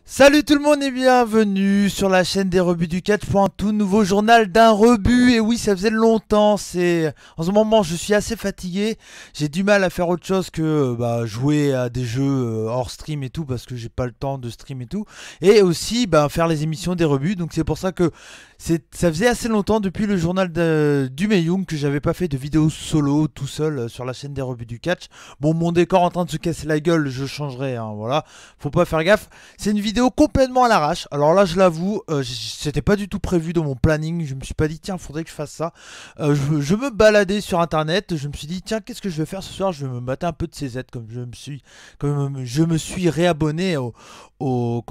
Salut tout le monde et bienvenue sur la chaîne des rebuts du catch pour un tout nouveau journal d'un rebut. Et oui, ça faisait longtemps, en ce moment je suis assez fatigué. J'ai du mal à faire autre chose que jouer à des jeux hors stream et tout parce que j'ai pas le temps de stream et tout. Et aussi faire les émissions des rebuts. Donc c'est pour ça que ça faisait assez longtemps depuis le journal du Mayung que j'avais pas fait de vidéo solo tout seul sur la chaîne des rebuts du catch. Bon, mon décor en train de se casser la gueule, je changerai, hein, voilà. Faut pas faire gaffe. C'est une vidéo complètement à l'arrache. Alors là, je l'avoue, c'était pas du tout prévu dans mon planning. Je me suis pas dit, tiens, faudrait que je fasse ça. Je me baladais sur internet. Je me suis dit, tiens, qu'est-ce que je vais faire ce soir? Je vais me mater un peu de CZ comme je me suis réabonné au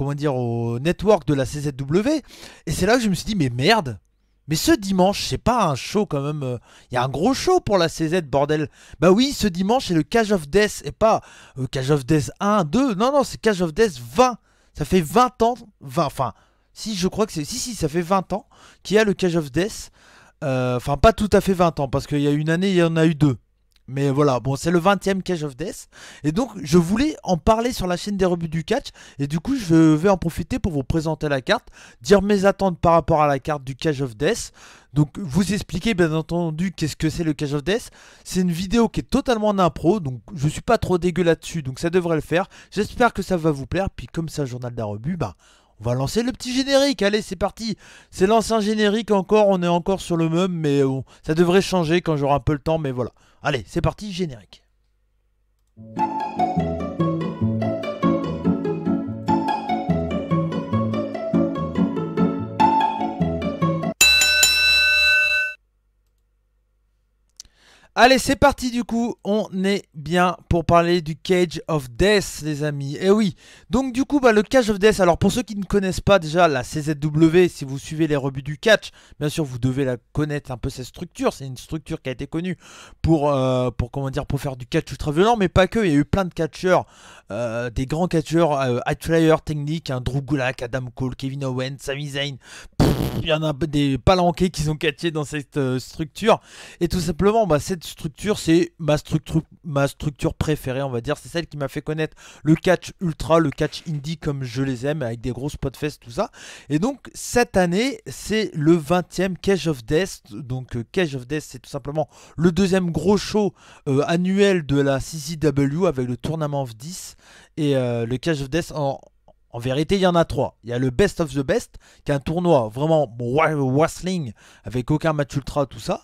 network de la CZW. Et c'est là que je me suis dit, mais merde! Mais ce dimanche, c'est pas un show quand même. Il y a un gros show pour la CZ, bordel. Bah oui, ce dimanche, c'est le Cage of Death. Et pas Cage of Death 1, 2. Non, non, c'est Cage of Death 20. Ça fait 20 ans. Enfin, si, je crois que c'est. Si, ça fait 20 ans qu'il y a le Cage of Death. Enfin, pas tout à fait 20 ans, parce qu'il y a une année, il y en a eu deux. Mais voilà, bon, c'est le 20e Cage of Death. Et donc, je voulais en parler sur la chaîne des rebuts du catch. Et du coup, je vais en profiter pour vous présenter la carte, dire mes attentes par rapport à la carte du Cage of Death. Donc, vous expliquer, bien entendu, qu'est-ce que c'est le Cage of Death. C'est une vidéo qui est totalement en impro, donc je suis pas trop dégueu là-dessus, donc ça devrait le faire. J'espère que ça va vous plaire. Puis, comme ça, journal d'un rebut, on va lancer le petit générique. Allez, c'est parti. C'est l'ancien générique encore. On est encore sur le même, mais bon, ça devrait changer quand j'aurai un peu le temps. Mais voilà. Allez, c'est parti, générique. Allez, c'est parti du coup, on est bien pour parler du Cage of Death, les amis. Et oui, donc du coup, le Cage of Death, alors pour ceux qui ne connaissent pas déjà la CZW, si vous suivez les rebuts du catch, bien sûr, vous devez la connaître un peu cette structure. C'est une structure qui a été connue pour faire du catch ultra violent, mais pas que. Il y a eu plein de catcheurs, des grands catcheurs, High Flyer technique, Drew Gulak, Adam Cole, Kevin Owens, Sami Zayn. Il y en a des palanqués qui sont catchés dans cette structure. Et tout simplement, cette structure, c'est ma structure préférée, on va dire. C'est celle qui m'a fait connaître le catch ultra, le catch indie comme je les aime, avec des gros spotfest, tout ça. Et donc, cette année, c'est le 20e Cage of Death. Donc, Cage of Death, c'est tout simplement le deuxième gros show annuel de la CZW avec le Tournament of 10. Et le Cage of Death en vérité, il y en a trois. Il y a le Best of the Best, qui est un tournoi vraiment wrestling, avec aucun match ultra, tout ça.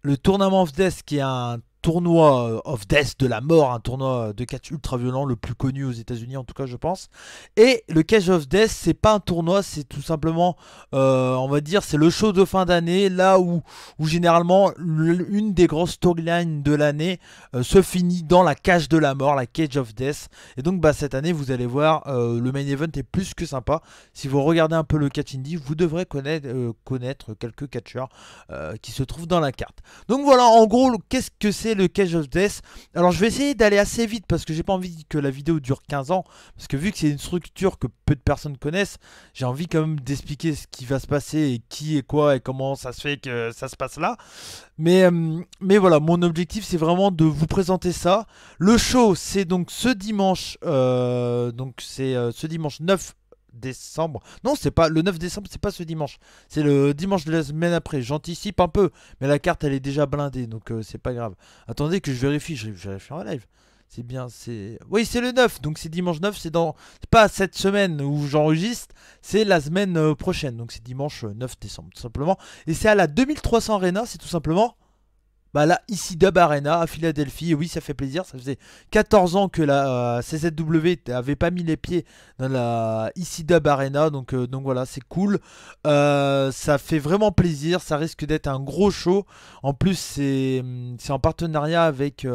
Le Tournament of Death, qui est un tournoi of Death de la mort, un tournoi de catch ultra violent, le plus connu aux États-Unis en tout cas, je pense. Et le Cage of Death, c'est pas un tournoi, c'est tout simplement, on va dire, c'est le show de fin d'année, là où généralement une des grosses storylines de l'année se finit dans la cage de la mort, la Cage of Death. Et donc, cette année, vous allez voir, le main event est plus que sympa. Si vous regardez un peu le catch indie, vous devrez connaître quelques catcheurs qui se trouvent dans la carte. Donc voilà, en gros, qu'est-ce que c'est le Cage of Death? Alors je vais essayer d'aller assez vite parce que j'ai pas envie que la vidéo dure 15 ans. Parce que vu que c'est une structure que peu de personnes connaissent, j'ai envie quand même d'expliquer ce qui va se passer et qui est quoi et comment ça se fait que ça se passe là. Mais voilà, mon objectif c'est vraiment de vous présenter ça. Le show c'est donc ce dimanche, ce dimanche 9 décembre. Non, c'est pas le 9 décembre, c'est pas ce dimanche. C'est le dimanche de la semaine après. J'anticipe un peu, mais la carte elle est déjà blindée, donc c'est pas grave. Attendez que je vérifie, je vérifie en live. C'est bien, c'est. Oui, c'est le 9, donc c'est dimanche 9, c'est pas cette semaine où j'enregistre, c'est la semaine prochaine, donc c'est dimanche 9 décembre, tout simplement. Et c'est à la 2300 Arena, c'est tout simplement la ECW Arena à Philadelphie. Et oui, ça fait plaisir. Ça faisait 14 ans que la CZW avait pas mis les pieds dans la ECW Arena. Donc voilà, c'est cool. Ça fait vraiment plaisir. Ça risque d'être un gros show. En plus, c'est en partenariat avec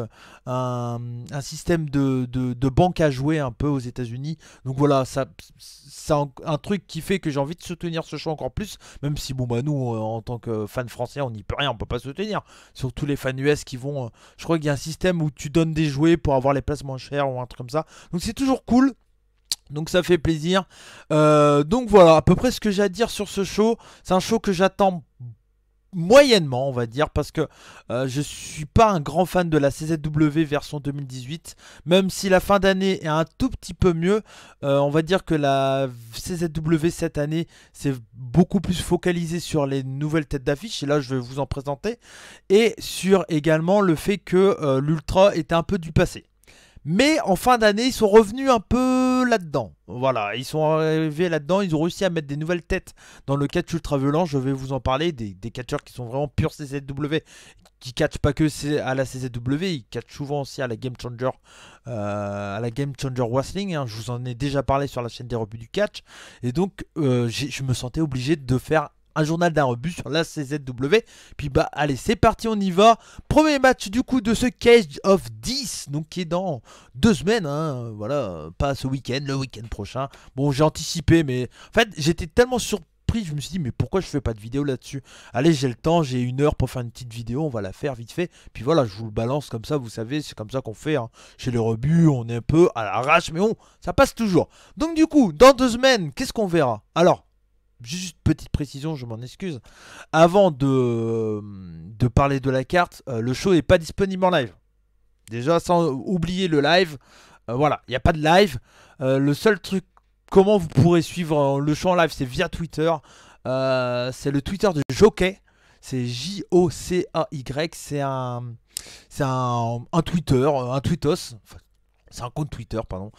un système de banque à jouer un peu aux États-Unis. Donc voilà, c'est un truc qui fait que j'ai envie de soutenir ce show encore plus. Même si, nous, en tant que fans français, on n'y peut rien. On peut pas soutenir. Surtout les fans US qui vont. Je crois qu'il y a un système où tu donnes des jouets pour avoir les places moins chères ou un truc comme ça. Donc c'est toujours cool. Donc ça fait plaisir. Donc voilà, à peu près ce que j'ai à dire sur ce show. C'est un show que j'attends moyennement, on va dire, parce que je suis pas un grand fan de la CZW version 2018, même si la fin d'année est un tout petit peu mieux. On va dire que la CZW cette année c'est beaucoup plus focalisé sur les nouvelles têtes d'affiche, et là je vais vous en présenter, et sur également le fait que l'Ultra était un peu du passé. Mais en fin d'année, ils sont revenus un peu là-dedans. Voilà, ils sont arrivés là-dedans. Ils ont réussi à mettre des nouvelles têtes dans le catch ultra violent. Je vais vous en parler. Des catcheurs qui sont vraiment purs CZW. Qui catchent pas que à la CZW. Ils catchent souvent aussi à la Game Changer. À la Game Changer Wrestling. Hein. Je vous en ai déjà parlé sur la chaîne des rebuts du catch. Et donc, je me sentais obligé de faire un journal d'un rebut sur la CZW. Puis bah allez, c'est parti, on y va. Premier match du coup de ce Cage of 10, donc qui est dans 2 semaines, hein, voilà, pas ce week-end, le week-end prochain. Bon, j'ai anticipé, mais en fait j'étais tellement surpris, je me suis dit mais pourquoi je fais pas de vidéo là-dessus. Allez, j'ai le temps, j'ai 1 heure pour faire une petite vidéo, on va la faire vite fait. Puis voilà, je vous le balance comme ça, vous savez, c'est comme ça qu'on fait, hein. Chez les rebuts, on est un peu à l'arrache, mais bon, ça passe toujours. Donc du coup, dans 2 semaines, qu'est-ce qu'on verra? Alors, juste petite précision, je m'en excuse. Avant de parler de la carte, le show n'est pas disponible en live. Déjà, sans oublier le live, voilà, il n'y a pas de live. Le seul truc, comment vous pourrez suivre le show en live, c'est via Twitter. C'est le Twitter de Jockey. C'est J-O-C-A-Y. C'est un Twitter, un tweetos. Enfin, c'est un compte Twitter, pardon,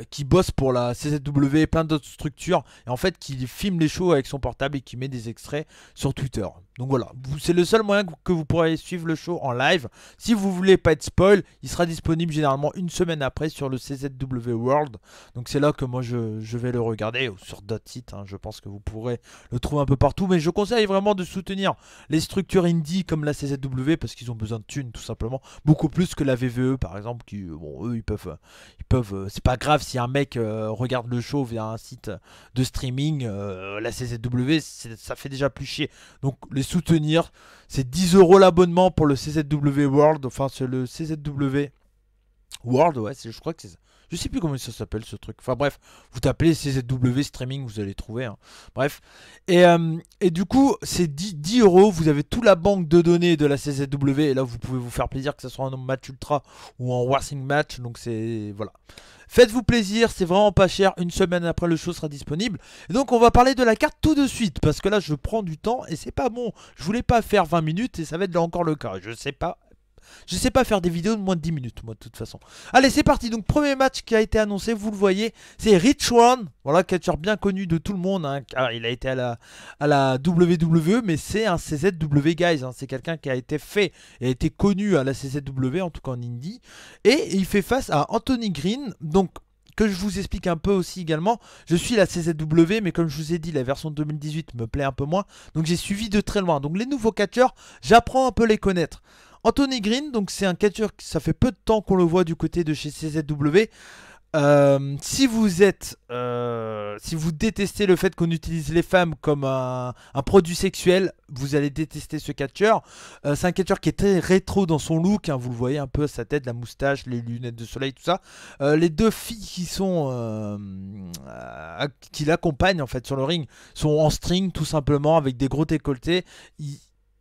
qui bosse pour la CZW et plein d'autres structures, et en fait qui filme les shows avec son portable et qui met des extraits sur Twitter. Donc voilà, c'est le seul moyen que vous pourrez suivre le show en live. Si vous voulez pas être spoil, il sera disponible généralement 1 semaine après sur le CZW World. Donc c'est là que moi je vais le regarder, ou sur d'autres sites, hein. Je pense que vous pourrez le trouver un peu partout, mais je conseille vraiment de soutenir les structures indie comme la CZW parce qu'ils ont besoin de thunes tout simplement, beaucoup plus que la VVE par exemple, qui bon eux ils peuvent, c'est pas grave si un mec regarde le show via un site de streaming, la CZW ça fait déjà plus chier. Donc les soutenir, c'est 10 € l'abonnement pour le CZW World, enfin c'est le CZW World, ouais, je crois que c'est ça. Je sais plus comment ça s'appelle ce truc. Enfin bref, vous tapez CZW streaming, vous allez trouver, hein. Bref. Et du coup, c'est 10 €. Vous avez toute la banque de données de la CZW. Et là, vous pouvez vous faire plaisir, que ce soit en match ultra ou en wrestling match. Donc c'est... Voilà. Faites-vous plaisir, c'est vraiment pas cher. 1 semaine après, le show sera disponible. Et donc, on va parler de la carte tout de suite. Parce que là, je prends du temps et c'est pas bon. Je voulais pas faire 20 minutes et ça va être là encore le cas. Je sais pas. Je sais pas faire des vidéos de moins de 10 minutes, moi, de toute façon. Allez, c'est parti. Donc, premier match qui a été annoncé, vous le voyez, c'est Rich Swann. Voilà, catcheur bien connu de tout le monde, hein, car il a été à la WWE, mais c'est un CZW, guys, hein. C'est quelqu'un qui a été fait et a été connu à la CZW, en tout cas en Indie. Et il fait face à Anthony Green. Donc, que je vous explique un peu aussi également, je suis la CZW, mais comme je vous ai dit, la version 2018 me plaît un peu moins. Donc, j'ai suivi de très loin. Donc, les nouveaux catcheurs, j'apprends un peu les connaître. Anthony Green, donc c'est un catcheur, ça fait peu de temps qu'on le voit du côté de chez CZW. Si vous détestez le fait qu'on utilise les femmes comme un produit sexuel, vous allez détester ce catcheur. C'est un catcheur qui est très rétro dans son look, hein, vous le voyez un peu, sa tête, la moustache, les lunettes de soleil, tout ça. Les 2 filles qui l'accompagnent en fait sur le ring sont en string tout simplement, avec des gros décolletés.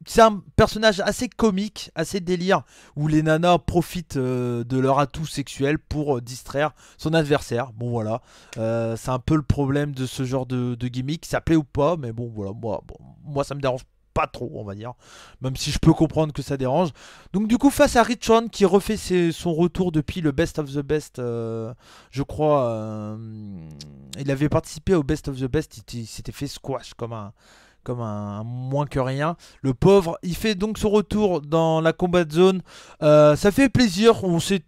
C'est un personnage assez comique, assez délire, où les nanas profitent de leur atout sexuel pour distraire son adversaire. Bon voilà, c'est un peu le problème de ce genre de gimmick, ça plaît ou pas, mais bon voilà, moi ça me dérange pas trop, on va dire, même si je peux comprendre que ça dérange. Donc du coup, face à Rich Swann qui refait son retour depuis le Best of the Best, je crois, il avait participé au Best of the Best, il s'était fait squash comme un moins que rien. Le pauvre, il fait donc son retour dans la combat zone. Ça fait plaisir, on sait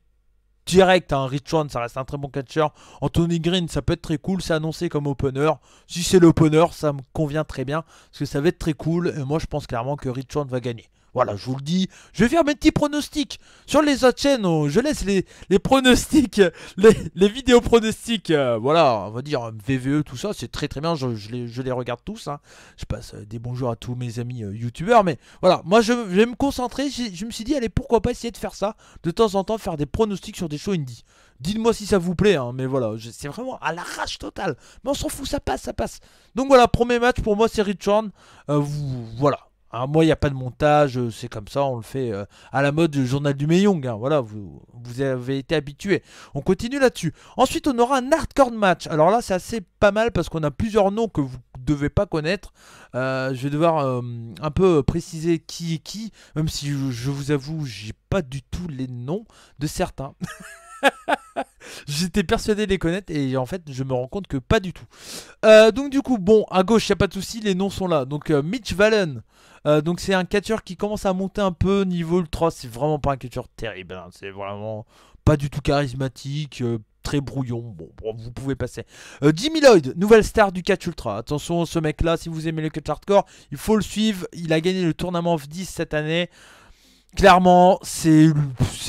direct, hein, Rich Swann, ça reste un très bon catcheur. Anthony Green, ça peut être très cool, c'est annoncé comme opener. Si c'est l'opener, ça me convient très bien, parce que ça va être très cool. Et moi, je pense clairement que Rich Swann va gagner. Voilà, je vous le dis. Je vais faire mes petits pronostics. Sur les autres chaînes, je laisse les pronostics, les vidéos pronostics. Voilà, on va dire VVE, tout ça, c'est très très bien. Je les regarde tous, hein. Je passe des bonjours à tous mes amis youtubeurs. Mais voilà, moi je vais me concentrer. Je me suis dit, allez, pourquoi pas essayer de faire ça. De temps en temps, faire des pronostics sur des shows indie. Dites-moi si ça vous plaît, hein, mais voilà, c'est vraiment à l'arrache totale. Mais on s'en fout, ça passe, ça passe. Donc voilà, premier match pour moi, c'est Rich Swann. Voilà. Hein, moi, il n'y a pas de montage, c'est comme ça, on le fait à la mode du journal du Meiyong. Hein, voilà, vous avez été habitués. On continue là-dessus. Ensuite, on aura un hardcore match. Alors là, c'est assez pas mal parce qu'on a plusieurs noms que vous ne devez pas connaître. Je vais devoir un peu préciser qui est qui, même si je vous avoue, j'ai pas du tout les noms de certains. J'étais persuadé de les connaître et en fait je me rends compte que pas du tout. Donc du coup bon à gauche y a pas de souci, les noms sont là. Donc Mitch Vallen, donc c'est un catcheur qui commence à monter un peu niveau ultra. C'est vraiment pas un catcheur terrible, hein. C'est vraiment pas du tout charismatique, très brouillon. Bon, vous pouvez passer. Jimmy Lloyd, nouvelle star du catch ultra. Attention ce mec là, si vous aimez le catch hardcore, il faut le suivre. Il a gagné le tournament of 10 cette année. Clairement c'est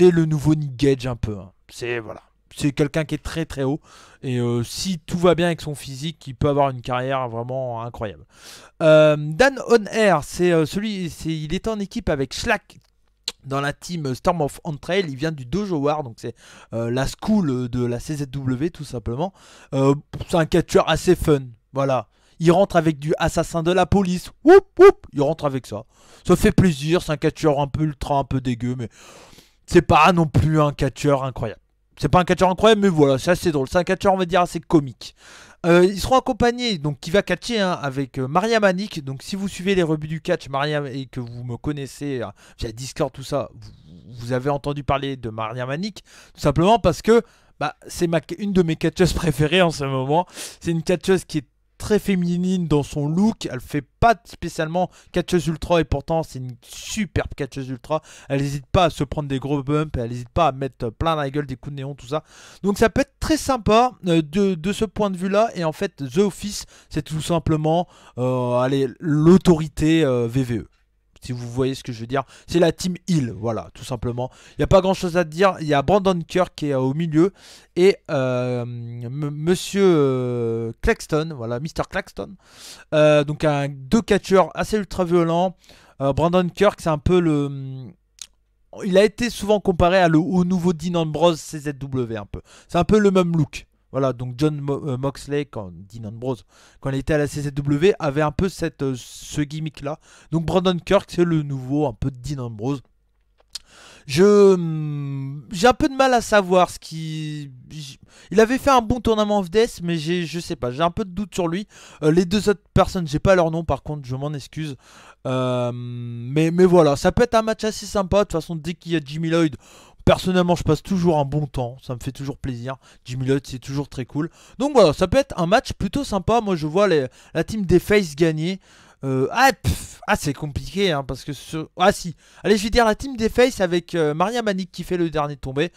le nouveau Nick Gage un peu, hein. C'est voilà. C'est quelqu'un qui est très très haut. Et si tout va bien avec son physique, il peut avoir une carrière vraiment incroyable. Dan On Air, il était en équipe avec Shlack dans la team Storm of Entrail. Il vient du Dojo War, donc c'est la school de la CZW tout simplement. C'est un catcheur assez fun. Voilà. Il rentre avec du assassin de la police. Whoop, whoop, il rentre avec ça. Ça fait plaisir. C'est un catcheur un peu ultra, un peu dégueu, mais c'est pas non plus un catcheur incroyable. C'est pas un catcheur incroyable, mais voilà, c'est assez drôle. C'est un catcheur, on va dire, assez comique. Ils seront accompagnés, donc qui va catcher hein, avec Maria Manic. Donc si vous suivez les rebuts du catch, Maria, et que vous me connaissez via Discord, tout ça, vous avez entendu parler de Maria Manic. Tout simplement parce que bah, c'est une de mes catcheuses préférées en ce moment. C'est une catcheuse qui est très féminine dans son look, elle fait pas spécialement catcheuse ultra et pourtant c'est une superbe catcheuse ultra. Elle n'hésite pas à se prendre des gros bumps, elle n'hésite pas à mettre plein dans la gueule des coups de néon, tout ça. Donc ça peut être très sympa de ce point de vue là. Et en fait The Office c'est tout simplement l'autorité VVE. Si vous voyez ce que je veux dire, c'est la team Hill, voilà, tout simplement. Il n'y a pas grand chose à dire. Il y a Brandon Kirk qui est au milieu et Monsieur Claxton, voilà, Mr. Claxton. Donc deux catcheurs assez ultra violents. Brandon Kirk, c'est un peu le. Il a été souvent comparé au nouveau Dean Ambrose CZW un peu. C'est un peu le même look. Voilà, donc John Moxley, quand Dean Ambrose, quand il était à la CZW, avait un peu ce gimmick-là. Donc Brandon Kirk, c'est le nouveau, un peu de Dean Ambrose. J'ai un peu de mal à savoir ce qui. Il avait fait un bon tournament of Death, mais je sais pas, j'ai un peu de doute sur lui. Les deux autres personnes, j'ai pas leur nom, par contre, je m'en excuse. Mais voilà, ça peut être un match assez sympa. De toute façon, dès qu'il y a Jimmy Lloyd, personnellement, je passe toujours un bon temps. Ça me fait toujours plaisir. Jimmy Lloyd, c'est toujours très cool. Donc voilà, ça peut être un match plutôt sympa. Moi, je vois la team des Face gagner. C'est compliqué hein, parce que ah si, allez je vais dire la team des Face avec Maria Manic qui fait le dernier tombé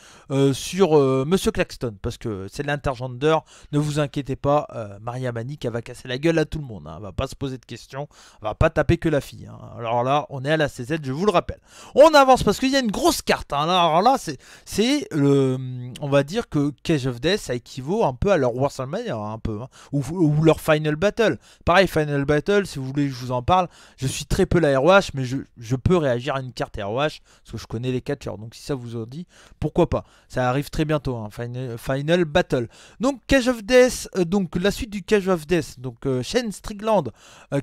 sur Monsieur Claxton parce que c'est l'intergender, ne vous inquiétez pas, Maria Manic elle va casser la gueule à tout le monde, hein, elle va pas se poser de questions, elle va pas taper que la fille, hein. Alors là on est à la CZ, je vous le rappelle. On avance parce qu'il y a une grosse carte, hein. Alors là c'est on va dire que Cage of Death ça équivaut un peu à leur WrestleMania un peu, hein, ou leur Final Battle. Pareil Final Battle si vous voulez je vous en parle. Je suis très peu la ROH, mais je peux réagir à une carte ROH parce que je connais les catcheurs. Donc si ça vous en dit, pourquoi pas. Ça arrive très bientôt, hein, Final Battle. Donc Cage of Death, donc la suite du Cage of Death. Donc Shane Strickland,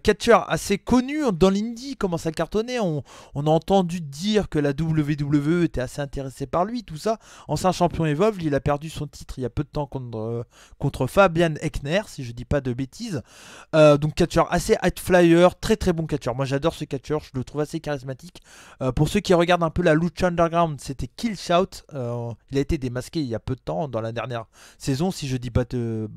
catcheur assez connu dans l'indie, commence à cartonner. On a entendu dire que la WWE était assez intéressée par lui, tout ça. Ancien champion Evolve, il a perdu son titre il y a peu de temps contre Fabian Eckner, si je dis pas de bêtises. Donc catcheur assez high flyer, très très bon catcheur. Moi j'adore ce catcheur, je le trouve assez charismatique. Pour ceux qui regardent un peu la Lucha Underground, c'était Kill Shout. Il a été démasqué il y a peu de temps dans la dernière saison, si je dis pas de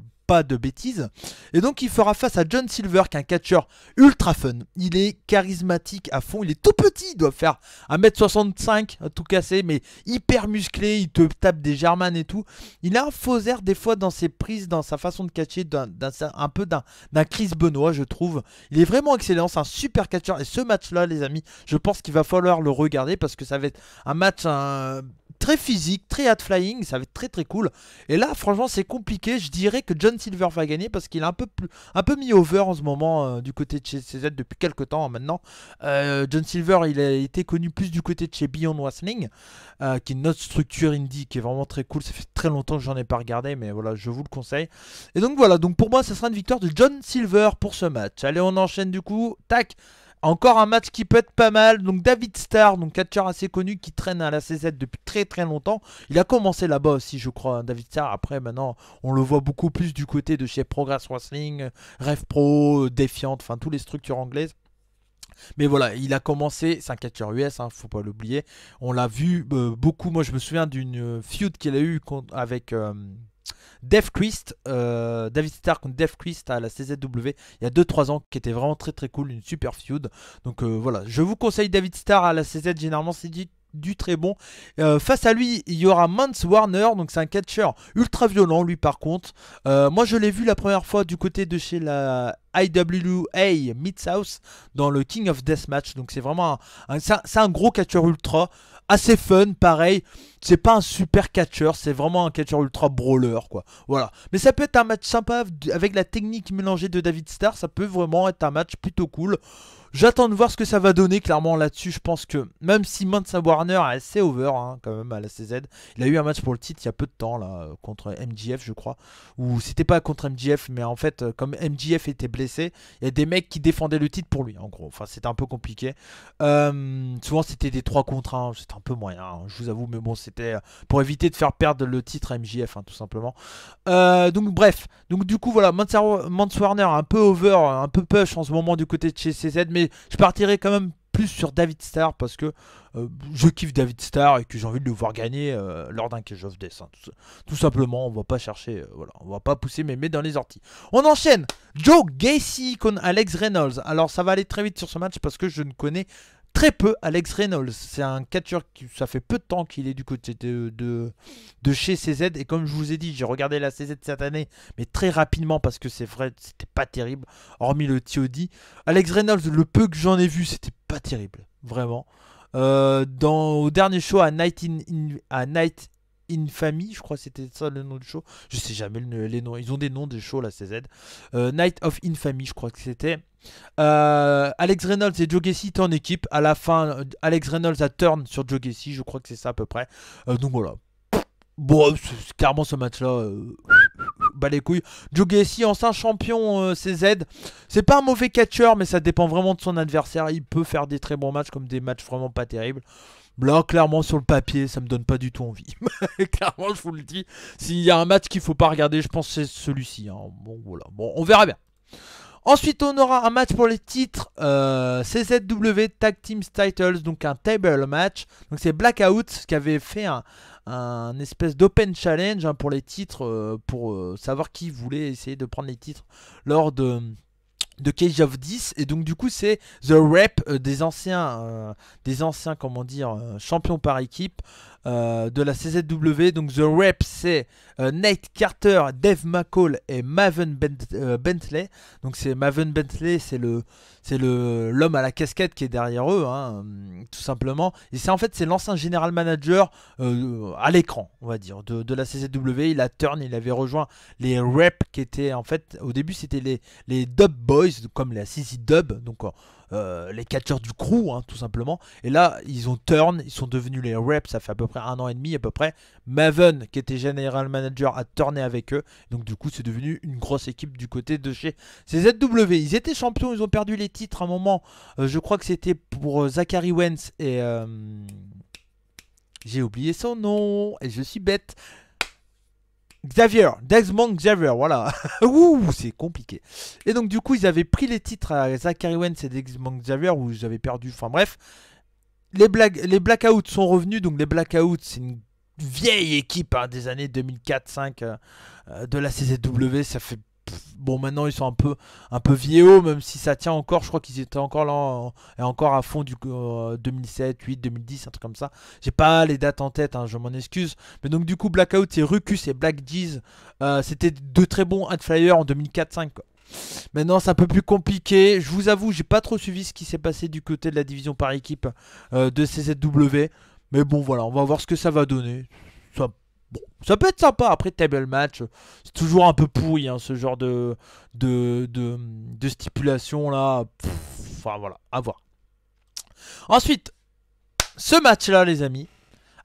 bêtises. Et donc il fera face à John Silver qui est un catcheur ultra fun. Il est charismatique à fond, il est tout petit, il doit faire 1m65 tout cassé, mais hyper musclé, il te tape des Germanes et tout. Il a un faux air des fois dans ses prises, dans sa façon de catcher, un peu d'un Chris Benoit je trouve. Il est vraiment excellent, c'est un super catcheur. Et ce match là les amis, je pense qu'il va falloir le regarder parce que ça va être un match très physique, très hard flying, ça va être très très cool. Et là franchement c'est compliqué, je dirais que John Silver va gagner parce qu'il est un peu mis over en ce moment du côté de chez CZ depuis quelques temps maintenant. John Silver il a été connu plus du côté de chez Beyond Wrestling, qui est une autre structure indie qui est vraiment très cool. Ça fait très longtemps que j'en ai pas regardé mais voilà je vous le conseille. Et donc voilà, donc pour moi ça sera une victoire de John Silver pour ce match. Allez on enchaîne du coup, tac. Encore un match qui peut être pas mal. Donc David Starr, donc catcheur assez connu qui traîne à la CZ depuis très très longtemps. Il a commencé là-bas aussi, je crois, hein, David Starr. Après, maintenant, on le voit beaucoup plus du côté de chez Progress Wrestling, Rev Pro, Defiant, enfin, toutes les structures anglaises. Mais voilà, il a commencé, c'est un catcheur US, hein, faut pas l'oublier. On l'a vu beaucoup. Moi, je me souviens d'une feud qu'il a eu avec Dave Christ, David Starr contre Dave Christ à la CZW il y a 2-3 ans, qui était vraiment très très cool, une super feud. Donc voilà, je vous conseille David Starr à la CZ, généralement c'est du très bon. Face à lui, il y aura Mance Warner, donc c'est un catcheur ultra violent, lui par contre. Moi je l'ai vu la première fois du côté de chez la IWA Mid-South dans le King of Deathmatch, donc c'est vraiment c'est un gros catcheur ultra. Assez fun, pareil. C'est pas un super catcheur, c'est vraiment un catcheur ultra brawler, quoi. Voilà. Mais ça peut être un match sympa avec la technique mélangée de David Starr. Ça peut vraiment être un match plutôt cool. J'attends de voir ce que ça va donner, clairement, là-dessus. Je pense que même si Mansa Warner est assez over, hein, quand même, à la CZ, il a eu un match pour le titre il y a peu de temps, là, contre MJF, je crois. Ou c'était pas contre MJF, mais en fait, comme MJF était blessé, il y a des mecs qui défendaient le titre pour lui, en gros. Enfin, c'était un peu compliqué. Souvent, c'était des 3 contre 1. C'était un peu moyen, hein, je vous avoue, mais bon, c'était pour éviter de faire perdre le titre à MJF, hein, tout simplement. Donc, bref. Donc, du coup, voilà, Mance Warner, un peu over, un peu push en ce moment du côté de chez CZ, mais je partirai quand même plus sur David Starr parce que je kiffe David Starr et que j'ai envie de le voir gagner lors d'un Cage of Death, hein, tout simplement. On va pas chercher, voilà, on va pas pousser mémé dans les orties. On enchaîne. Joe Gacy contre Alex Reynolds. Alors ça va aller très vite sur ce match parce que je ne connais très peu Alex Reynolds. C'est un catcheur qui, ça fait peu de temps qu'il est du côté de chez CZ. Et comme je vous ai dit, j'ai regardé la CZ cette année, mais très rapidement parce que c'est vrai, c'était pas terrible, hormis le TOD. Alex Reynolds, le peu que j'en ai vu, c'était pas terrible, vraiment. Au dernier show à Night Infamy, je crois que c'était ça le nom du show. Je sais jamais les noms. Ils ont des noms des shows, la CZ. Night of Infamy, je crois que c'était. Alex Reynolds et Joe Gacy étaient en équipe. À la fin, Alex Reynolds a turn sur Joe Gacy. Je crois que c'est ça à peu près. Donc voilà. Bon, clairement ce match-là, bah les couilles. Joe Gacy, ancien champion CZ. C'est pas un mauvais catcheur, mais ça dépend vraiment de son adversaire. Il peut faire des très bons matchs comme des matchs vraiment pas terribles. Là, clairement, sur le papier, ça me donne pas du tout envie. Clairement, je vous le dis. S'il y a un match qu'il faut pas regarder, je pense que c'est celui-ci, hein. Bon, voilà. Bon, on verra bien. Ensuite, on aura un match pour les titres CZW Tag Team Titles, donc un table match. Donc c'est Blackout qui avait fait un espèce d'open challenge, hein, pour les titres, pour savoir qui voulait essayer de prendre les titres lors de Cage of 10. Et donc du coup c'est The Rep, des anciens comment dire, champions par équipe de la CZW. Donc The Rep c'est Nate Carter, Dave McCall et Maven Bentley. Donc c'est Maven Bentley, c'est l'homme à la casquette qui est derrière eux, hein, tout simplement. Et c'est en fait c'est l'ancien general manager à l'écran, on va dire, de la CZW. Il a turn, il avait rejoint les Rep qui étaient en fait au début c'était les Dub Boys, comme la CZ Dub, donc les catcheurs du crew, hein, tout simplement. Et là ils ont turn, ils sont devenus les Reps. Ça fait à peu près 1 an et demi à peu près. Maven qui était general manager a turné avec eux, donc du coup c'est devenu une grosse équipe du côté de chez CZW. Ils étaient champions, ils ont perdu les titres à un moment, je crois que c'était pour Zachary Wentz et j'ai oublié son nom et je suis bête. Desmond Xavier, voilà. Ouh, c'est compliqué. Et donc du coup ils avaient pris les titres à Zachary Wentz et Desmond Xavier, où ils avaient perdu, enfin bref. Les Blackouts sont revenus. Donc les Blackouts, c'est une vieille équipe, hein, des années 2004-5 de la CZW. Ça fait bon, maintenant ils sont un peu vieillots, même si ça tient encore. Je crois qu'ils étaient encore là et encore à fond du 2007, 8, 2010, un truc comme ça. J'ai pas les dates en tête, hein, je m'en excuse. Mais donc du coup Blackout c'est Rucus et Black Jeez. C'était deux très bons High Flyers en 2004-5, quoi. Maintenant c'est un peu plus compliqué. Je vous avoue, j'ai pas trop suivi ce qui s'est passé du côté de la division par équipe de CZW. Mais bon voilà, on va voir ce que ça va donner. Bon, ça peut être sympa. Après table match, c'est toujours un peu pourri, hein, ce genre de stipulation là. Enfin voilà, à voir. Ensuite, ce match là les amis.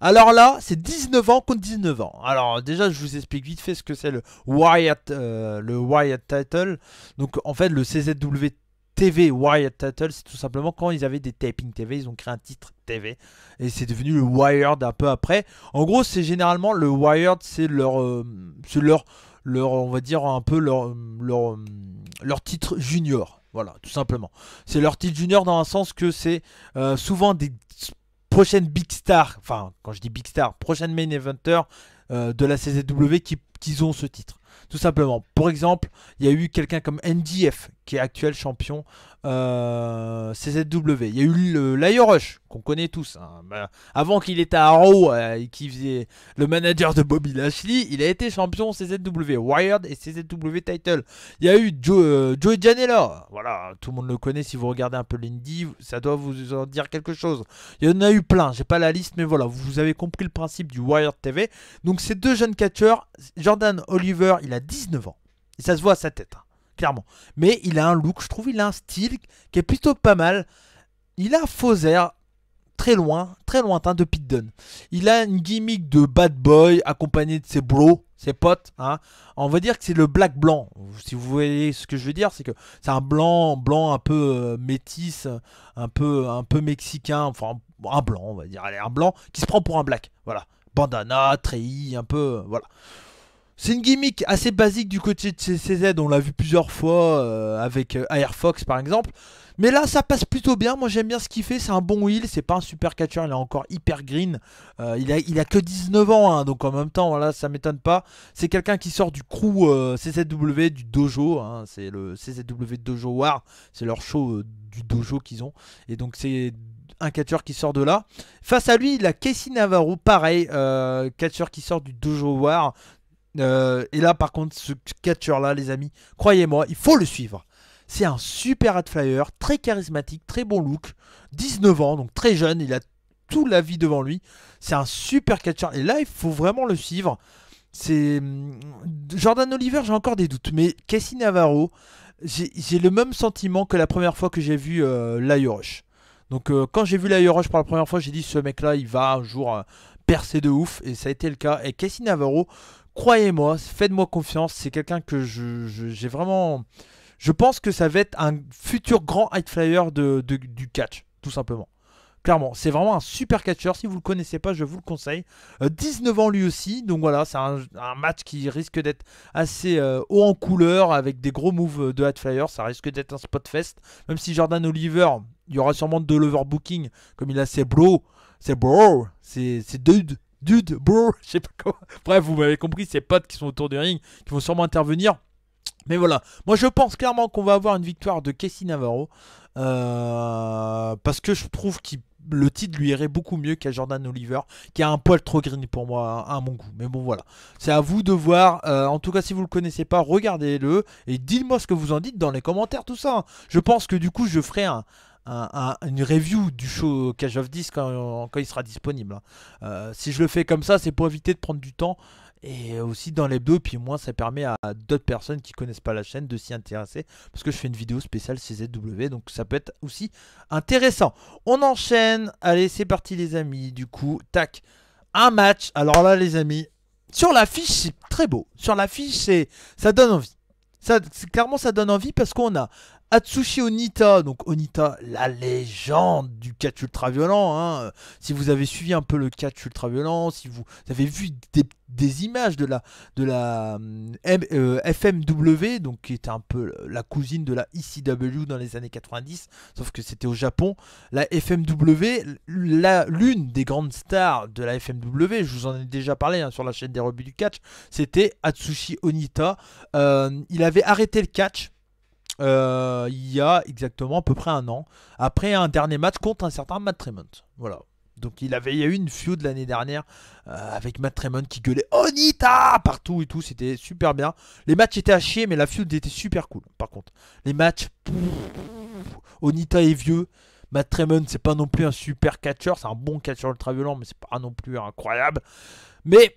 Alors là, c'est 19 ans contre 19 ans. Alors déjà, je vous explique vite fait ce que c'est le Wyatt Title. Donc en fait, le CZW TV Wired Title, c'est tout simplement quand ils avaient des taping TV, ils ont créé un titre TV et c'est devenu le Wired un peu après. En gros, c'est généralement le Wired, c'est leur, on va dire un peu leur titre junior. Voilà, tout simplement. C'est leur titre junior dans un sens que c'est souvent des prochaines big stars, enfin quand je dis big stars, prochaines main eventers de la CZW qui ont ce titre. Tout simplement. Pour exemple, il y a eu quelqu'un comme NGF qui est actuel champion CZW. Il y a eu l'Ayo Rush qu'on connaît tous. Hein. Avant qu'il était à Raw et qu'il faisait le manager de Bobby Lashley, il a été champion CZW Wired et CZW Title. Il y a eu Joey Janela. Voilà, tout le monde le connaît si vous regardez un peu l'indie, ça doit vous en dire quelque chose. Il y en a eu plein, j'ai pas la liste, mais voilà, vous avez compris le principe du Wired TV. Donc ces deux jeunes catcheurs, Jordan Oliver, il a 19 ans. Et ça se voit à sa tête. Hein. Clairement. Mais il a un look, je trouve, il a un style qui est plutôt pas mal. Il a un faux air très lointain de Pete Dunne. Il a une gimmick de bad boy accompagné de ses bros, ses potes. Hein. On va dire que c'est le black blanc. Si vous voyez ce que je veux dire, c'est que c'est un blanc un peu métis, un peu mexicain, enfin un blanc, on va dire. Allez, un blanc qui se prend pour un black. Voilà. Bandana, treillis, un peu, voilà. C'est une gimmick assez basique du côté de CZ, on l'a vu plusieurs fois avec Air Fox par exemple. Mais là ça passe plutôt bien, moi j'aime bien ce qu'il fait, c'est un bon heel, c'est pas un super catcher, il est encore hyper green. Il a que 19 ans, hein, donc en même temps voilà, ça m'étonne pas. C'est quelqu'un qui sort du crew CZW, du dojo, hein, c'est le CZW Dojo War, c'est leur show du dojo qu'ils ont. Et donc c'est un catcheur qui sort de là. Face à lui il a Casey Navarro, pareil, catcheur qui sort du Dojo War. Et là par contre ce catcheur là les amis, croyez-moi, il faut le suivre. C'est un super high flyer, très charismatique, très bon look, 19 ans, donc très jeune, il a toute la vie devant lui. C'est un super catcheur et là il faut vraiment le suivre. C'est Jordan Oliver, j'ai encore des doutes, mais Casey Navarro, j'ai le même sentiment que la première fois que j'ai vu l'Ayo Rush. Donc quand j'ai vu l'Ayo Rush pour la première fois, j'ai dit ce mec là il va un jour percer de ouf, et ça a été le cas. Et Casey Navarro, croyez-moi, faites-moi confiance, c'est quelqu'un que j'ai vraiment... Je pense que ça va être un futur grand high flyer du catch, tout simplement. Clairement, c'est vraiment un super catcher. Si vous ne le connaissez pas, je vous le conseille. 19 ans lui aussi, donc voilà, c'est un match qui risque d'être assez haut en couleur, avec des gros moves de high flyer. Ça risque d'être un spot fest. Même si Jordan Oliver, il y aura sûrement de l'overbooking, comme il a ses bros, c'est dude, bro, je sais pas comment. Bref, vous m'avez compris, ces potes qui sont autour du ring, qui vont sûrement intervenir. Mais voilà, moi je pense clairement qu'on va avoir une victoire de Casey Navarro. Parce que je trouve que le titre lui irait beaucoup mieux qu'à Jordan Oliver, qui a un poil trop green pour moi, à mon goût. Mais bon voilà, c'est à vous de voir. En tout cas, si vous le connaissez pas, regardez-le. Et dites-moi ce que vous en dites dans les commentaires, tout ça. Je pense que du coup, je ferai une review du show Cage of 10 quand il sera disponible. Si je le fais comme ça, c'est pour éviter de prendre du temps. Et aussi dans l'hebdo, puis moi ça permet à d'autres personnes qui connaissent pas la chaîne de s'y intéresser, parce que je fais une vidéo spéciale CZW, donc ça peut être aussi intéressant. On enchaîne, allez c'est parti les amis, du coup, tac, un match. Alors là les amis, sur l'affiche c'est très beau, sur l'affiche ça donne envie. Clairement ça donne envie parce qu'on a Atsushi Onita, donc Onita, la légende du catch ultra violent. Hein. Si vous avez suivi un peu le catch ultra violent, si vous avez vu des images de la FMW, donc qui était un peu la cousine de la ECW dans les années 90, sauf que c'était au Japon. La FMW, l'une des grandes stars de la FMW, je vous en ai déjà parlé hein, sur la chaîne des rebuts du catch, c'était Atsushi Onita. Il avait arrêté le catch. Il y a exactement à peu près un an, après un dernier match contre un certain Matt Tremont. Voilà. Donc il y a eu une feud l'année dernière avec Matt Tremont qui gueulait Onita partout et tout, c'était super bien. Les matchs étaient à chier, mais la feud était super cool. Par contre, les matchs, Onita est vieux. Matt Tremont, c'est pas non plus un super catcher, c'est un bon catcher ultra violent, mais c'est pas non plus incroyable. Mais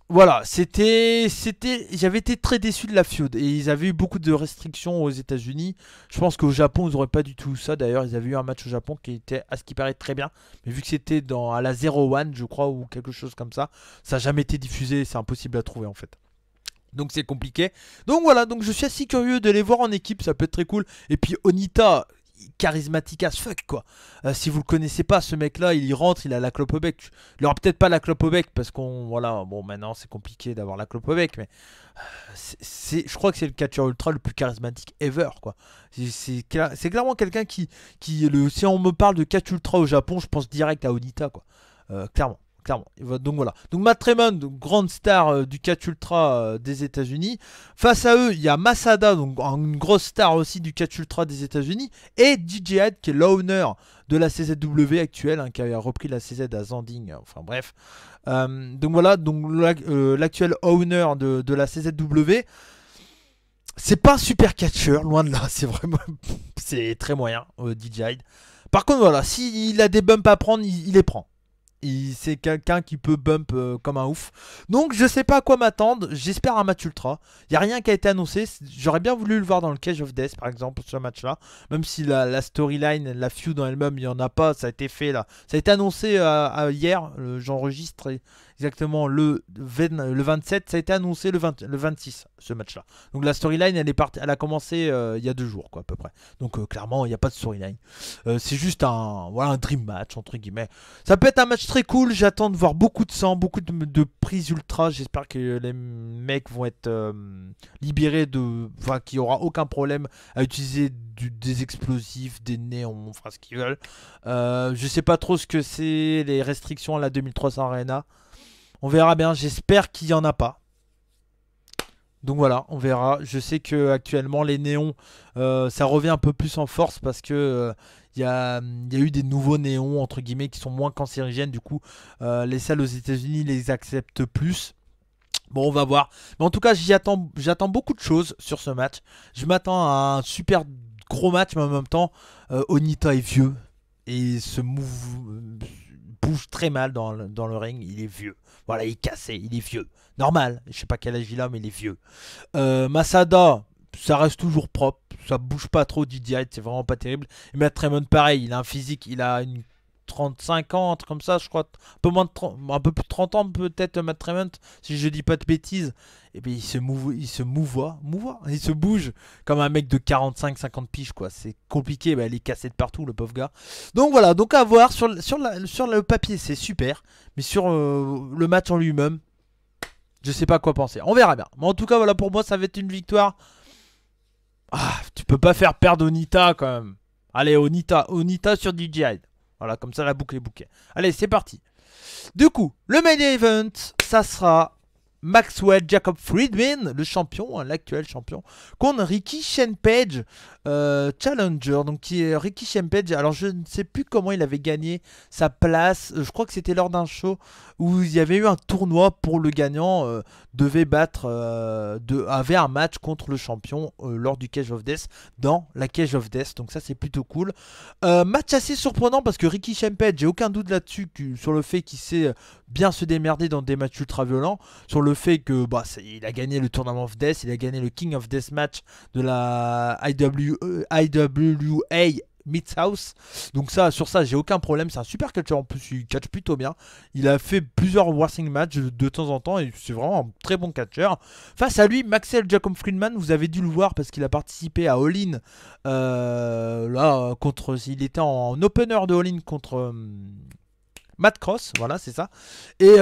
voilà, j'avais été très déçu de la feud et ils avaient eu beaucoup de restrictions aux États-Unis. Je pense qu'au Japon, ils n'auraient pas du tout eu ça. D'ailleurs, ils avaient eu un match au Japon qui était, à ce qui paraît, très bien. Mais vu que c'était à la 01, je crois, ou quelque chose comme ça, ça n'a jamais été diffusé. C'est impossible à trouver en fait. Donc c'est compliqué. Donc voilà, donc je suis assez curieux de les voir en équipe, ça peut être très cool. Et puis Onita, charismatique as fuck quoi. Si vous le connaissez pas, ce mec là, il y rentre, il a la clope au bec. Il aura peut-être pas la clope au bec parce qu'on, voilà, bon maintenant c'est compliqué d'avoir la clope au bec, mais je crois que c'est le catcheur ultra le plus charismatique ever quoi. C'est clairement quelqu'un si on me parle de catch ultra au Japon, je pense direct à Onita quoi. Clairement. Clairement. Donc voilà. Donc Matt Tremont, grande star du catch ultra des États-Unis. Face à eux, il y a Masada, donc une grosse star aussi du catch ultra des États-Unis, et DJ Hyde qui est l'owner de la CZW actuelle, hein, qui a repris la CZ à Zanding. Enfin bref. Donc voilà. Donc l'actuel owner de la CZW. C'est pas un super catcheur, loin de là. C'est vraiment, c'est très moyen, DJ Hyde. Par contre voilà, s'il a des bumps à prendre, il les prend. C'est quelqu'un qui peut bump comme un ouf. Donc je sais pas à quoi m'attendre. J'espère un match ultra. Il n'y a rien qui a été annoncé. J'aurais bien voulu le voir dans le Cage of Death par exemple, ce match là. Même si la storyline, la feud en elle-même, il n'y en a pas. Ça a été fait là. Ça a été annoncé hier. J'enregistre exactement le 27. Ça a été annoncé le 26 ce match là. Donc la storyline elle a commencé il y a 2 jours quoi à peu près. Donc clairement il n'y a pas de storyline. C'est juste un dream match entre guillemets. Ça peut être un match très cool, j'attends de voir beaucoup de sang, beaucoup de prises ultra. J'espère que les mecs vont être libérés enfin qu'il n'y aura aucun problème à utiliser des explosifs, des néons, enfin ce qu'ils veulent. Je sais pas trop ce que c'est les restrictions à la 2300 Arena. On verra bien, j'espère qu'il n'y en a pas. Donc voilà, on verra. Je sais que actuellement les néons, ça revient un peu plus en force parce que il y a eu des nouveaux néons entre guillemets qui sont moins cancérigènes. Du coup, les salles aux États-Unis les acceptent plus. Bon, on va voir. Mais en tout cas, j'attends beaucoup de choses sur ce match. Je m'attends à un super gros match, mais en même temps, Onita est vieux et bouge très mal dans le ring. Il est vieux. Voilà, il est cassé, il est vieux. Normal, je sais pas quel âge il a, mais il est vieux. Masada, ça reste toujours propre. Ça bouge pas trop, Didier, c'est vraiment pas terrible. Et Matt Tremont, pareil, il a un physique, il a une 35 ans, un truc comme ça, je crois. Un peu plus de 30 ans, peut-être, Matt Tremont, si je dis pas de bêtises. Et puis il se bouge comme un mec de 45-50 piges, quoi. C'est compliqué, il est cassé de partout, le pauvre gars. Donc voilà, donc à voir. Sur le papier, c'est super. Mais sur le match en lui-même, je sais pas quoi penser. On verra bien. Mais en tout cas, voilà, pour moi, ça va être une victoire. Ah, tu peux pas faire perdre Onita quand même. Allez, Onita sur DJ Hyde. Voilà, comme ça la boucle est bouquée. Allez, c'est parti. Du coup, le main event, ça sera Maxwell Jacob Friedman, le champion, l'actuel champion, contre Ricky Shenpage, challenger. Donc qui est Ricky Shenpage. Alors je ne sais plus comment il avait gagné sa place. Je crois que c'était lors d'un show où il y avait eu un tournoi pour le gagnant avait un match contre le champion lors du Cage of Death dans la Cage of Death. Donc ça c'est plutôt cool. Match assez surprenant parce que Ricky Shenpage, j'ai aucun doute là-dessus sur le fait qu'il sait bien se démerder dans des matchs ultra violents, sur le fait que il a gagné le Tournament of Death, il a gagné le King of Death match de la IWA Mid-House. Donc sur ça, j'ai aucun problème. C'est un super catcheur. En plus, il catch plutôt bien. Il a fait plusieurs wrestling matchs de temps en temps et c'est vraiment un très bon catcheur. Face à lui, Maxwell Jacob Friedman, vous avez dû le voir parce qu'il a participé à All In. Il était en opener de All In contre Matt Cross, voilà, c'est ça. Et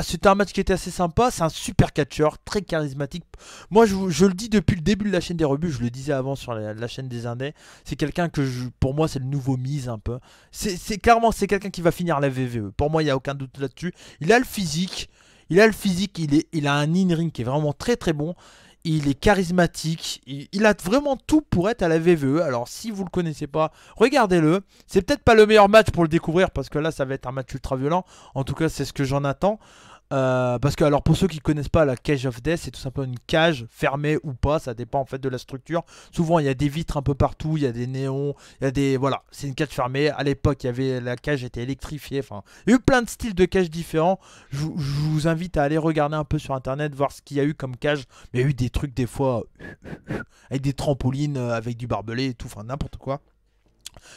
c'était un match qui était assez sympa. C'est un super catcheur, très charismatique. Moi, je le dis depuis le début de la chaîne des rebuts. Je le disais avant sur la chaîne des Indés. C'est quelqu'un pour moi, c'est le nouveau Miz un peu. Clairement, c'est quelqu'un qui va finir la VVE. Pour moi, il n'y a aucun doute là-dessus. Il a le physique. Il a un in-ring qui est vraiment très très bon. Il est charismatique, il a vraiment tout pour être à la VVE. Alors si vous le connaissez pas, regardez-le. C'est peut-être pas le meilleur match pour le découvrir parce que là ça va être un match ultra violent. En tout cas c'est ce que j'en attends. Parce que alors pour ceux qui connaissent pas la Cage of Death, c'est tout simplement une cage fermée ou pas, ça dépend en fait de la structure. Souvent il y a des vitres un peu partout, il y a des néons, voilà, c'est une cage fermée. À l'époque la cage était électrifiée. Enfin, il y a eu plein de styles de cages différents. Je vous invite à aller regarder un peu sur internet, voir ce qu'il y a eu comme cage. Mais il y a eu des trucs des fois avec des trampolines, avec du barbelé et tout, enfin n'importe quoi.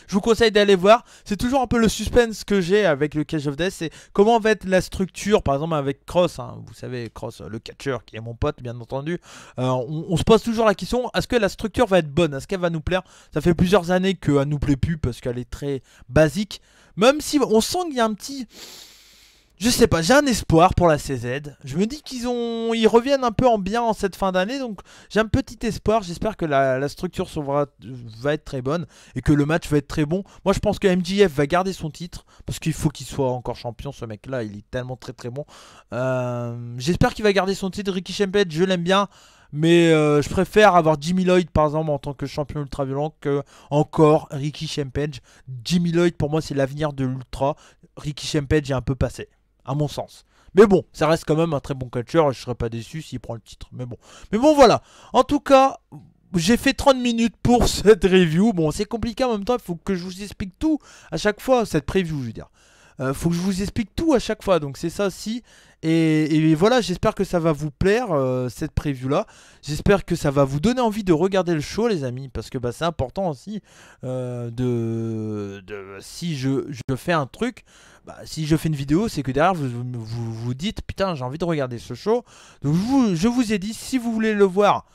Je vous conseille d'aller voir. C'est toujours un peu le suspense que j'ai avec le Cage of Death. C'est comment va être la structure, par exemple avec Cross. Hein, vous savez, Cross, le catcheur qui est mon pote, bien entendu. On se pose toujours la question, est-ce que la structure va être bonne? Est-ce qu'elle va nous plaire? Ça fait plusieurs années qu'elle nous plaît plus parce qu'elle est très basique. Même si on sent qu'il y a un petit... Je sais pas, j'ai un espoir pour la CZ. Je me dis ils reviennent un peu en bien en cette fin d'année, donc j'ai un petit espoir. J'espère que la structure va être très bonne et que le match va être très bon. Moi, je pense que MJF va garder son titre parce qu'il faut qu'il soit encore champion. Ce mec-là, il est tellement très très bon. J'espère qu'il va garder son titre. Ricky Champage, je l'aime bien. Mais je préfère avoir Jimmy Lloyd par exemple en tant que champion ultra violent que encore Ricky Champage. Jimmy Lloyd pour moi c'est l'avenir de l'ultra. Ricky Champage est un peu passé à mon sens. Mais bon, ça reste quand même un très bon catcheur et je serais pas déçu s'il prend le titre. Mais bon voilà. En tout cas, j'ai fait 30 minutes pour cette review. Bon, c'est compliqué en même temps, il faut que je vous explique tout à chaque fois, cette preview, je veux dire. Faut que je vous explique tout à chaque fois, donc c'est ça aussi. Et voilà, j'espère que ça va vous plaire, cette preview là. J'espère que ça va vous donner envie de regarder le show, les amis, parce que bah, c'est important aussi si je fais un truc, bah, si je fais une vidéo, c'est que derrière vous dites putain, j'ai envie de regarder ce show. Donc je vous ai dit, si vous voulez le voir,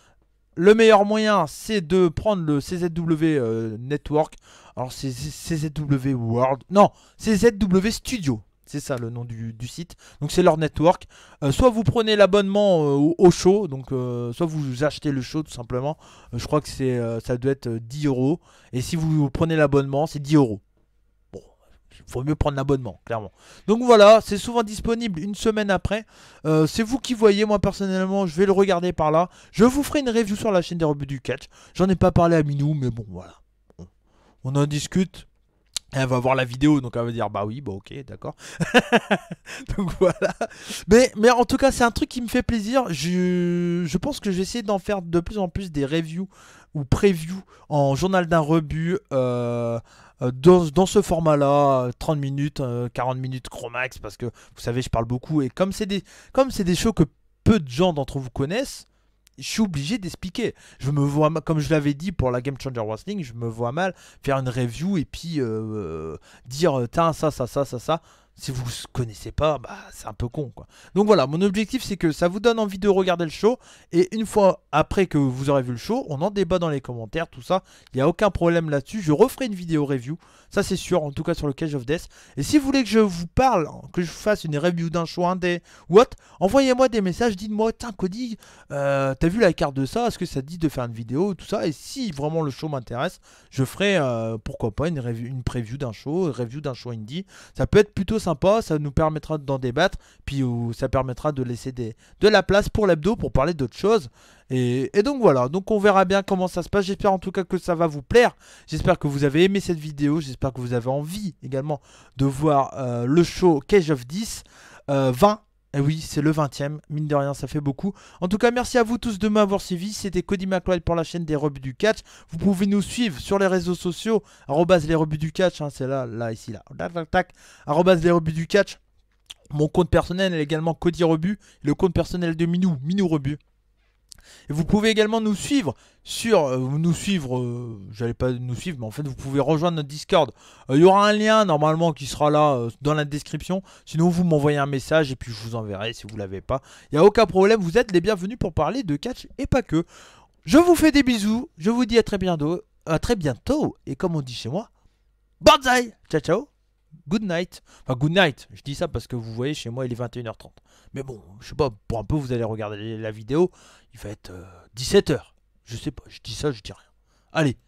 le meilleur moyen, c'est de prendre le CZW Network. Alors, c'est CZW World. Non, CZW Studio. C'est ça le nom du site. Donc, c'est leur network. Soit vous prenez l'abonnement au show. Donc, soit vous achetez le show tout simplement. Je crois que ça doit être 10 euros. Et si vous prenez l'abonnement, c'est 10 euros. Bon, il faut mieux prendre l'abonnement, clairement. Donc voilà, c'est souvent disponible une semaine après. C'est vous qui voyez, moi personnellement, je vais le regarder par là. Je vous ferai une review sur la chaîne des rebuts du catch. J'en ai pas parlé à Minou, mais bon, voilà. On en discute. Elle va voir la vidéo, donc elle va dire bah oui, bah ok, d'accord. Donc voilà. Mais en tout cas, c'est un truc qui me fait plaisir. Je pense que je vais essayer d'en faire de plus en plus des reviews ou previews en journal d'un rebut. Dans ce format-là, 30 minutes, 40 minutes Chromax, parce que vous savez, je parle beaucoup. Et comme c'est des shows que peu de gens d'entre vous connaissent, je suis obligé d'expliquer. Je me vois, comme je l'avais dit pour la Game Changer Wrestling, je me vois mal faire une review et puis dire tiens ça. Si vous ne connaissez pas, bah, c'est un peu con quoi. Donc voilà, mon objectif c'est que ça vous donne envie de regarder le show. Et une fois après que vous aurez vu le show, on en débat dans les commentaires, tout ça. Il n'y a aucun problème là-dessus. Je referai une vidéo review. Ça c'est sûr, en tout cas sur le Cage of Death. Et si vous voulez que je vous parle, que je fasse une review d'un show indé ou autre, envoyez-moi des messages, dites-moi, tiens Cody, t'as vu la carte de ça, est-ce que ça te dit de faire une vidéo, tout ça. Et si vraiment le show m'intéresse, je ferai pourquoi pas une preview d'un show, une review d'un show indie. Ça peut être plutôt sympa, ça nous permettra d'en débattre, puis ça permettra de laisser de la place pour l'hebdo pour parler d'autres choses. Et donc voilà, donc on verra bien comment ça se passe. J'espère en tout cas que ça va vous plaire. J'espère que vous avez aimé cette vidéo. J'espère que vous avez envie également de voir le show Cage of 10 20. Et oui, c'est le 20ème, mine de rien, ça fait beaucoup. En tout cas, merci à vous tous de m'avoir suivi. C'était Cody McLeod pour la chaîne des rebuts du catch. Vous pouvez nous suivre sur les réseaux sociaux, les rebuts du catch, hein, c'est là, ici, là. Tac, les rebuts du catch. Mon compte personnel est également Cody Rebut. Le compte personnel de Minou Rebut. Et vous pouvez également nous suivre sur... j'allais pas nous suivre, mais en fait vous pouvez rejoindre notre Discord. Il y aura un lien normalement qui sera là dans la description. Sinon vous m'envoyez un message et puis je vous enverrai si vous l'avez pas. Il n'y a aucun problème, vous êtes les bienvenus pour parler de catch et pas que. Je vous fais des bisous, je vous dis à très bientôt. Et comme on dit chez moi, banzai. Ciao ciao. Good night. Enfin, good night. Je dis ça parce que vous voyez, chez moi, il est 21h30. Mais bon, je sais pas, pour un peu, vous allez regarder la vidéo. Il va être 17h. Je sais pas, je dis ça, je dis rien. Allez,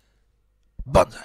banzai.